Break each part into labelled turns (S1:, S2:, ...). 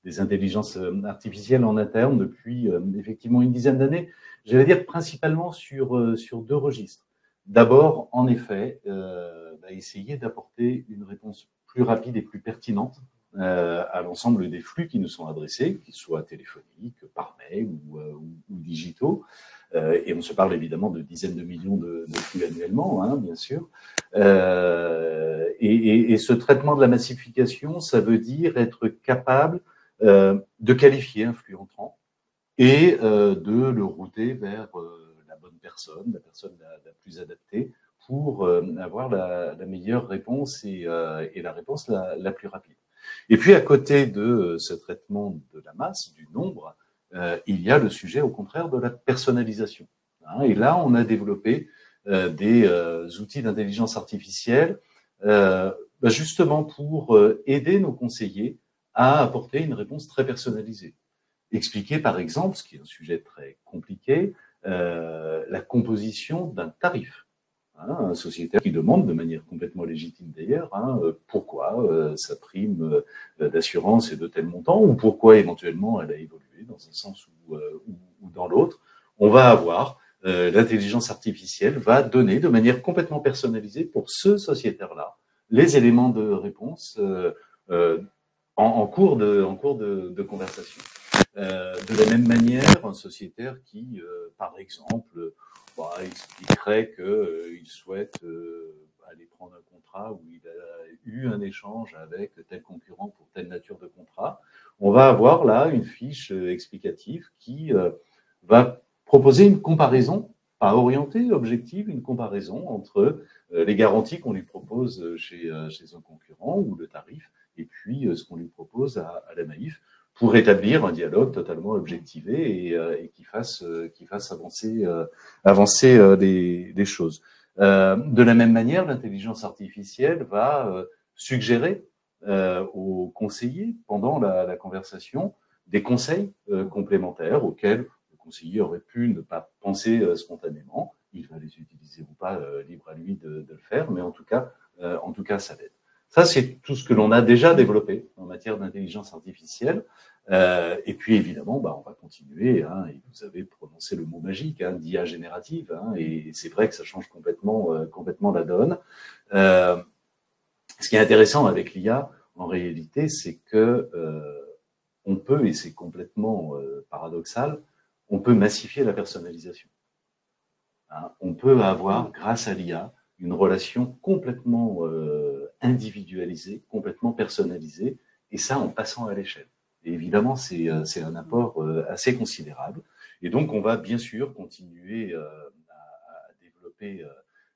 S1: des intelligences artificielles en interne depuis effectivement une dizaine d'années. J'allais dire principalement sur deux registres. D'abord, en effet, essayer d'apporter une réponse plus rapide et plus pertinente à l'ensemble des flux qui nous sont adressés, qu'ils soient téléphoniques, par mail ou digitaux. Et on se parle évidemment de dizaines de millions de flux annuellement, hein, bien sûr. Et ce traitement de la massification, ça veut dire être capable de qualifier un flux entrant et de le router vers la bonne personne, la personne la plus adaptée pour avoir la meilleure réponse et la réponse la plus rapide. Et puis à côté de ce traitement de la masse, du nombre, il y a le sujet au contraire de la personnalisation. Hein, et là, on a développé des outils d'intelligence artificielle justement pour aider nos conseillers à apporter une réponse très personnalisée. Expliquer par exemple, ce qui est un sujet très compliqué, la composition d'un tarif. Hein, un sociétaire qui demande de manière complètement légitime d'ailleurs pourquoi sa prime d'assurance est de tel montant ou pourquoi éventuellement elle a évolué dans un sens ou dans l'autre. On va avoir l'intelligence artificielle va donner de manière complètement personnalisée pour ce sociétaire-là les éléments de réponse en cours de conversation. De la même manière, un sociétaire qui, par exemple, expliquerait qu'il souhaite aller prendre un contrat où il a eu un échange avec tel concurrent pour telle nature de contrat, on va avoir là une fiche explicative qui va proposer une comparaison, pas orientée, objective, une comparaison entre les garanties qu'on lui propose chez un concurrent ou le tarif, et puis ce qu'on lui propose à la Maïf, pour établir un dialogue totalement objectivé et qui fasse avancer les choses. De la même manière, l'intelligence artificielle va suggérer aux conseillers pendant la conversation des conseils complémentaires auxquels le conseiller aurait pu ne pas penser spontanément. Il va les utiliser ou pas, libre à lui de le faire, mais en tout cas, ça l'aide. Ça, c'est tout ce que l'on a déjà développé en matière d'intelligence artificielle. Et puis, évidemment, on va continuer. Hein, et vous avez prononcé le mot magique, hein, d'IA générative. Hein, et c'est vrai que ça change complètement la donne. Ce qui est intéressant avec l'IA, en réalité, c'est que on peut, et c'est complètement paradoxal, on peut massifier la personnalisation. Hein, on peut avoir, grâce à l'IA, une relation complètement individualisée, complètement personnalisée, et ça en passant à l'échelle. Et évidemment, c'est un apport assez considérable. Et donc, on va bien sûr continuer à développer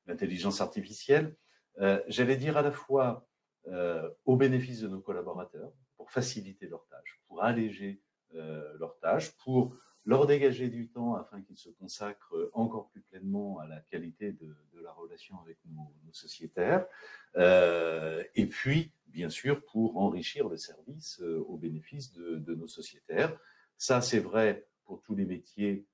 S1: l'intelligence artificielle. J'allais dire à la fois au bénéfice de nos collaborateurs, pour faciliter leurs tâches, pour alléger leurs tâches, pour leur dégager du temps afin qu'ils se consacrent encore plus pleinement à la qualité de la relation avec nos sociétaires. Et puis, bien sûr, pour enrichir le service au bénéfice de nos sociétaires. Ça, c'est vrai pour tous les métiers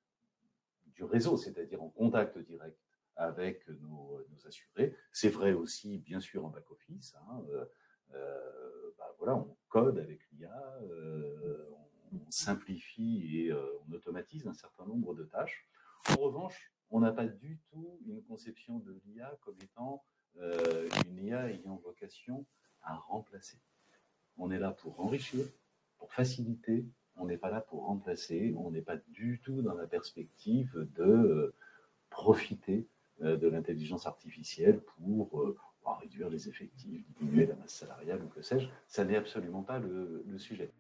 S1: du réseau, c'est-à-dire en contact direct avec nos assurés. C'est vrai aussi, bien sûr, en back-office. Hein, voilà, on code avec l'IA, on simplifie et on automatise un certain nombre de tâches. En revanche, on n'a pas du tout une conception de l'IA comme étant une IA ayant vocation à remplacer. On est là pour enrichir, pour faciliter, on n'est pas là pour remplacer, on n'est pas du tout dans la perspective de profiter de l'intelligence artificielle pour réduire les effectifs, diminuer la masse salariale ou que sais-je. Ça n'est absolument pas le sujet.